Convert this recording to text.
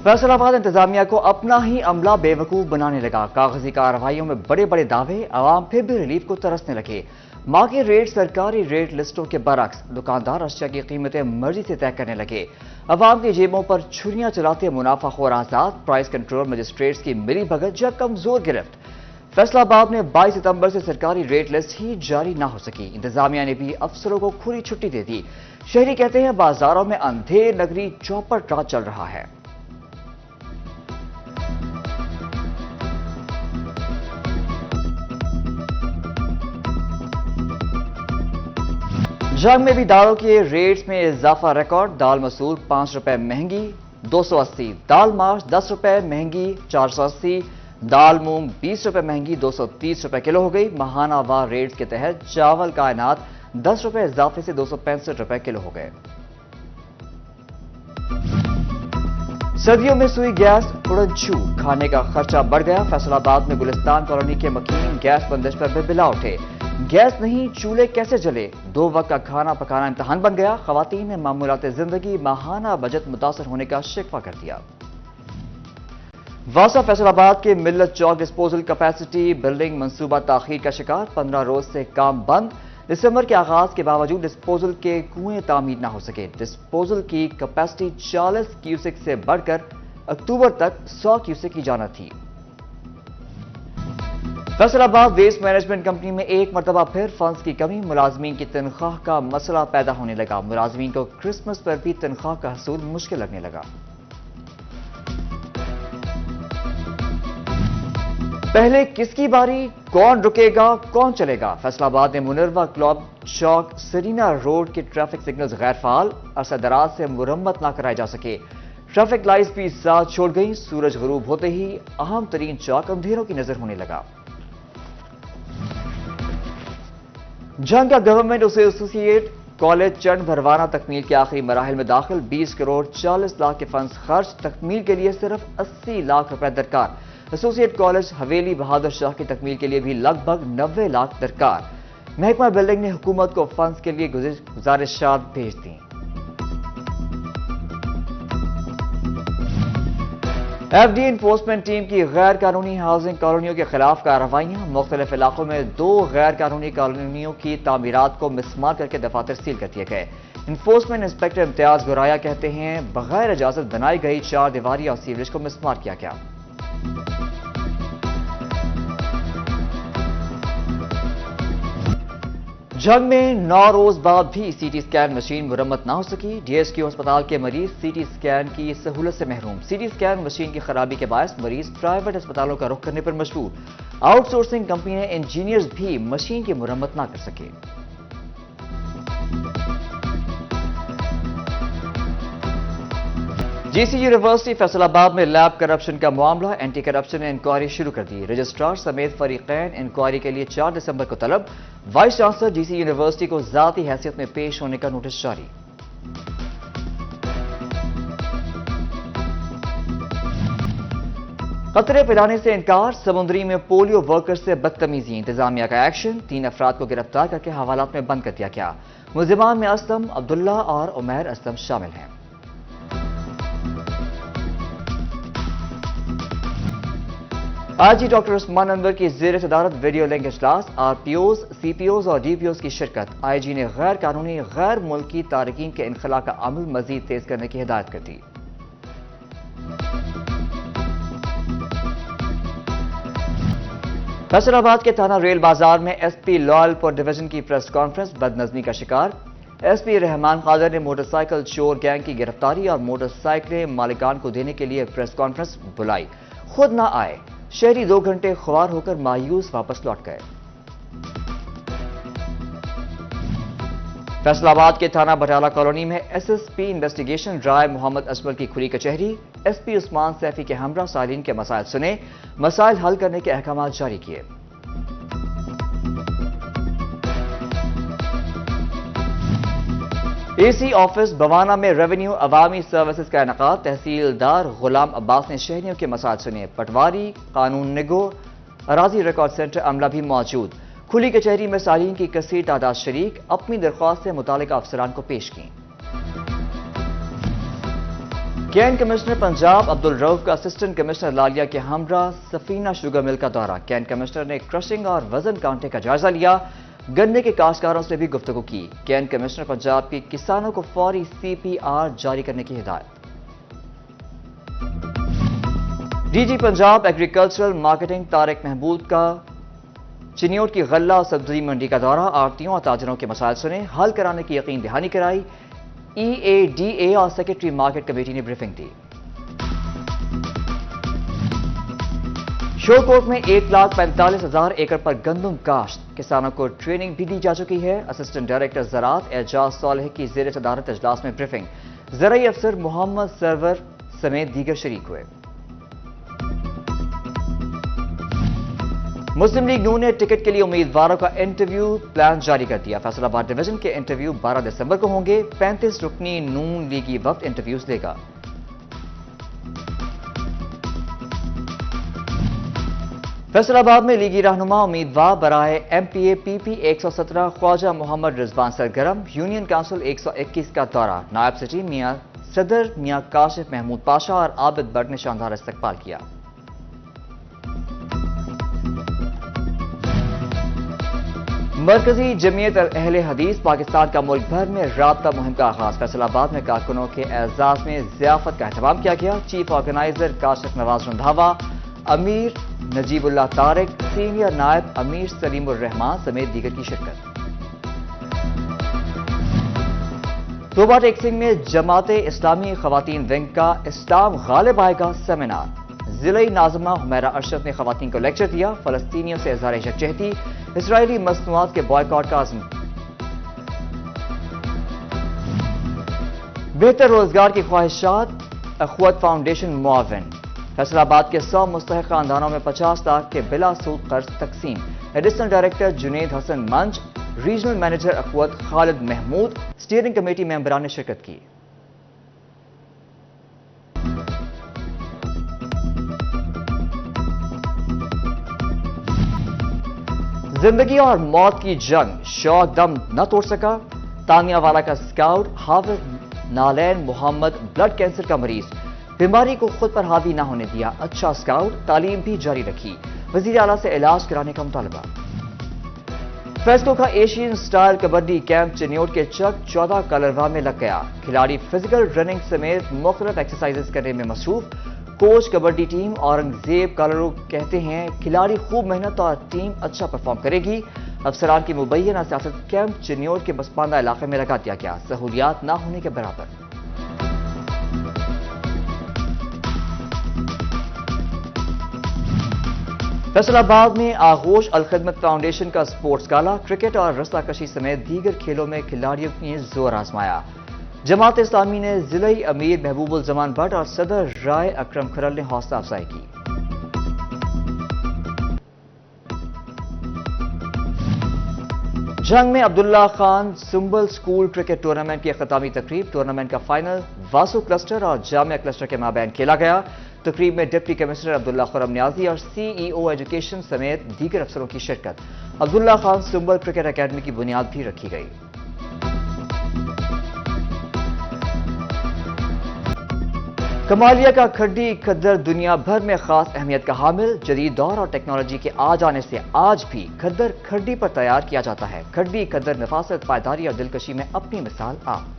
फैसल आबाद इंतजामिया को अपना ही अमला बेवकूफ बनाने लगा। कागजी कार्रवाइयों में बड़े बड़े दावे, आवाम फिर भी रिलीफ को तरसने लगे। मार्केट रेट सरकारी रेट लिस्टों के बरक्स, दुकानदार अशिया की कीमतें मर्जी से तय करने लगे। अवाम की जेबों पर छुरियां चलाते मुनाफाखोर आजाद, प्राइस कंट्रोल मजिस्ट्रेट्स की मिली भगत या कमजोर गिरफ्त। फैसलाबाद में 22 सितंबर से सरकारी रेट लिस्ट ही जारी ना हो सकी। इंतजामिया ने भी अफसरों को खुली छुट्टी दे दी। शहरी कहते हैं बाजारों में अंधेर नगरी चौपट रात चल रहा है। जंग में भी दालों के रेट्स में इजाफा रिकॉर्ड। दाल मसूर 5 रुपए महंगी 280, दाल मार्च 10 रुपए महंगी 480, दाल मूंग 20 रुपए महंगी 230 रुपए किलो हो गई। माहाना वार रेट्स के तहत चावल कायनात 10 रुपए इजाफे से 265 रुपए किलो हो गए। सर्दियों में सुई गैस उड़नछू, खाने का खर्चा बढ़ गया। फैसलाबाद में गुलिस्तान कॉलोनी के मकीन गैस बंदिश पर बिलबिला उठे। गैस नहीं चूल्हे कैसे जले, 2 वक्त का खाना पकाना इम्तहान बन गया। खवातीन ने मामूलात जिंदगी माहाना बजट मुतासर होने का शिकवा कर दिया। वासा फैसलाबाद के मिल्लत चौक डिस्पोजल कैपेसिटी बिल्डिंग मंसूबा ताखीर का शिकार। 15 रोज से काम बंद। दिसंबर के आगाज के बावजूद डिस्पोजल के कुएं तामीर न हो सके। डिस्पोजल की कैपेसिटी 40 क्यूसेक से बढ़कर अक्टूबर तक 100 क्यूसेक की जाना थी। फैसलाबाद वेस्ट मैनेजमेंट कंपनी में एक मरतबा फिर फंड्स की कमी, मुलाजमीन की तनख्वाह का मसला पैदा होने लगा। मुलाजमीन को क्रिसमस पर भी तनख्वाह का हसूल मुश्किल लगने लगा। पहले किसकी बारी, कौन रुकेगा कौन चलेगा। फैसलाबाद में मुनरवा क्लब चौक सरीना रोड के ट्रैफिक सिग्नल्स गैर फाल, अरसा दराज से मुरम्मत ना कराए जा सके। ट्रैफिक लाइट्स भी साथ छोड़ गई। सूरज गरूब होते ही अहम तरीन चौक अंधेरों की नजर होने लगा। जंग का गवर्नमेंट एसोसिएट कॉलेज चंड भरवाना तकमील के आखिरी मराहिल में दाखिल। 20 करोड़ 40 लाख के फंड्स खर्च, तकमील के लिए सिर्फ 80 लाख रुपए दरकार। एसोसिएट कॉलेज हवेली बहादुर शाह की तकमील के लिए भी लगभग 90 लाख दरकार। महकमा बिल्डिंग ने हुकूमत को फंड्स के लिए गुजारिशात भेज दी। एफडी एनफोर्समेंट टीम की गैर कानूनी हाउसिंग कॉलोनियों के खिलाफ कार्रवाइयां। मुख्तलिफ इलाकों में 2 गैर कानूनी कॉलोनियों की तामीरात को मिसमार करके दफातर सील कर दिए गए। इन्फोर्समेंट इंस्पेक्टर इम्तियाज गुराया कहते हैं बगैर इजाजत बनाई गई 4 दीवारी और सीवरेज को मिसमार किया गया। जंग में 9 रोज बाद भी सीटी स्कैन मशीन मुरम्मत ना हो सकी। डीएसक्यू अस्पताल के मरीज सीटी स्कैन की सहूलत से महरूम। सीटी स्कैन मशीन की खराबी के बायस मरीज प्राइवेट अस्पतालों का रुख करने पर मजबूर। आउटसोर्सिंग कंपनी ने इंजीनियर्स भी मशीन की मुरम्मत ना कर सके। जीसी यूनिवर्सिटी फैसलाबाद में लैब करप्शन का मामला। एंटी करप्शन ने इंक्वायरी शुरू कर दी। रजिस्ट्रार समेत फरीकैन इंक्वायरी के लिए 4 दिसंबर को तलब। वाइस चांसलर जीसी यूनिवर्सिटी को जाती हैसियत में पेश होने का नोटिस जारी। खतरे पिलाने से इनकार, समुद्री में पोलियो वर्कर्स से बदतमीजी। इंतजामिया का एक्शन, 3 अफराद को गिरफ्तार करके हवालात में बंद कर दिया गया। मुलजिमान में असलम, अब्दुल्ला और उमैर असलम शामिल हैं। आज ही डॉक्टर उस्मान अनवर की ज़ेर सदारत वीडियो लिंक इजलास। आरपीओज, सीपीओज और डीपीओज की शिरकत। आईजी ने गैर कानूनी गैर मुल्की तारकीन के इनखला का अमल मजीद तेज करने की हिदायत कर दी। फैसलाबाद के थाना रेल बाजार में एसपी लॉयलपुर डिवीजन की प्रेस कॉन्फ्रेंस। बदनजमी का शिकार एसपी रहमान कादर ने मोटरसाइकिल चोर गैंग की गिरफ्तारी और मोटरसाइकिलें मालिकान को देने के लिए प्रेस कॉन्फ्रेंस बुलाई, खुद ना आए। शहरी 2 घंटे ख्वार होकर मायूस वापस लौट गए। फैसलाबाद के थाना बटाला कॉलोनी में एसएसपी इन्वेस्टिगेशन राय मोहम्मद असवर की खुली कचहरी। एसपी उस्मान सैफी के हमरा सालीन के मसाइल सुने, मसाइल हल करने के अहकाम जारी किए। एसी ऑफिस बवाना में रेवेन्यू अवामी सर्विसेज का इनेकाद। तहसीलदार गुलाम अब्बास ने शहरियों के मसाइल सुने। पटवारी, कानून निगो, अराजी रिकॉर्ड सेंटर अमला भी मौजूद। खुली कचहरी में सालीन की कसीर तादाद शरीक अपनी दरख्वास्त से मुतालिका अफसरान को पेश की। کین کمشنر پنجاب عبدالرؤف کا اسسٹنٹ کمشنر لالیہ کے ہمراہ سفینہ شوگر مل کا دورہ۔ کین کمشنر نے کرشنگ اور وزن کانٹے کا جائزہ لیا، گنے کے کاشتکاروں سے بھی گفتگو کی۔ کین کمشنر پنجاب کی کسانوں کو فوری CPR جاری کرنے کی ہدایت۔ D G Punjab agricultural marketing Tariq Mahmood کا چنیوٹ کی غلہ اور سبزی منڈی کا دورہ، آڑھتیوں اور تاجروں کے مسائل سنے، حل کرانے کی یقین دہانی کرائی۔ EADA اور سیکرٹری مارکیٹ کمیٹی نے بریفنگ دی۔ شوکوٹ میں 1,45,000 ایکڑ پر گندم کاشت، کسانوں کو ٹریننگ بھی دی جا چکی ہے۔ اسسٹنٹ ڈائریکٹر زراعت اعجاز صالح کی زیر صدارت اجلاس میں بریفنگ، زرعی افسر محمد سرور سمیت دیگر شریک ہوئے۔ مسلم لیگ نون نے ٹکٹ کے لیے امیدواروں کا انٹرویو پلان جاری کر دیا۔ فیصل آباد ڈویژن کے انٹرویو 12 دسمبر کو ہوں گے۔ 35 رکنی نون لیگی وفد انٹرویوز دے گا۔ فیصل آباد میں لیگی رہنما امیدوار برائے MPA PP 117 خواجہ محمد رضوان سرگرم، یونین کونسل 121 کا دورہ، نائب سٹی صدر میاں کاشف محمود پاشا اور عابد بٹ نے شاندار استقبال کیا۔ مرکزی جمعیت اہل حدیث پاکستان کا ملک بھر میں رابطہ مہم کا آغاز، فیصل آباد میں کارکنوں کے اعزاز میں ضیافت کا اہتمام کیا گیا۔ چیف آرگنائزر کاشف نواز رندھاوا، امیر نجیب اللہ طارق، سینئر نائب امیر سلیم الرحمان سمیت دیگر کی شرکت۔ توبہ ٹیک سنگھ میں جماعت اسلامی خواتین ونگ کا اسلام غالب آئے گا سیمینار، ضلعی ناظمہ حمیرہ ارشد نے خواتین کو لیکچر دیا۔ فلسطینیوں سے اظہار یکجہتی، اسرائیلی مصنوعات کے بائیکاٹ کا عزم۔ بہتر روزگار کی خواہشات اخوت فاؤنڈیشن معاون، فیصل آباد کے 100 مستحق خاندانوں میں 50 لاکھ کے بلا سود قرض تقسیم۔ ایڈیشنل ڈائریکٹر جنید حسن منج، ریجنل مینیجر اخوت خالد محمود، اسٹیئرنگ کمیٹی ممبران نے شرکت کی۔ زندگی اور موت کی جنگ، شوق دم نہ توڑ سکا، تانیہ والا کا سکاؤٹ حافظ نالین محمد بلڈ کینسر کا مریض، بیماری کو خود پر حاوی نہ ہونے دیا، اچھا سکاؤٹ، تعلیم بھی جاری رکھی، وزیر اعلیٰ سے علاج کرانے کا مطالبہ۔ فیسکو کا Asian style kabaddi camp Chiniot کے چک 14 کلرواں میں لگ گیا، کھلاڑی فزیکل رننگ سمیت مختلف ایکسرسائزز کرنے میں مصروف۔ کوچ کبڈی ٹیم اورنگزیب کالرو کہتے ہیں کھلاڑی خوب محنت اور ٹیم اچھا پرفارم کرے گی۔ افسران کی مبینہ سیاست، کیمپ چنیوٹ کے پسماندہ علاقے میں لگا دیا گیا، سہولیات نہ ہونے کے برابر۔ فیصل آباد میں آغوش الخدمت فاؤنڈیشن کا سپورٹس گالا، کرکٹ اور رسہ کشی سمیت دیگر کھیلوں میں کھلاڑیوں نے زور آزمایا۔ جماعت اسلامی نے ضلعی امیر محبوب الزمان بٹ اور صدر رائے اکرم کھرل نے حوصلہ افزائی کی۔ جنگ میں عبداللہ خان سنبل سکول کرکٹ ٹورنامنٹ کی اختتامی تقریب، ٹورنامنٹ کا فائنل واسو کلسٹر اور جامعہ کلسٹر کے مابین کھیلا گیا۔ تقریب میں ڈپٹی کمشنر عبداللہ خرم نیازی اور CEO ایجوکیشن سمیت دیگر افسروں کی شرکت۔ عبداللہ خان سنبل کرکٹ اکیڈمی کی بنیاد بھی رکھی گئی۔ کمالیہ کا کھڈی کھدر دنیا بھر میں خاص اہمیت کا حامل، جدید دور اور ٹیکنالوجی کے آ جانے سے آج بھی کھدر کھڈی پر تیار کیا جاتا ہے۔ کھڈی کھدر نفاست، پائیداری اور دلکشی میں اپنی مثال آپ۔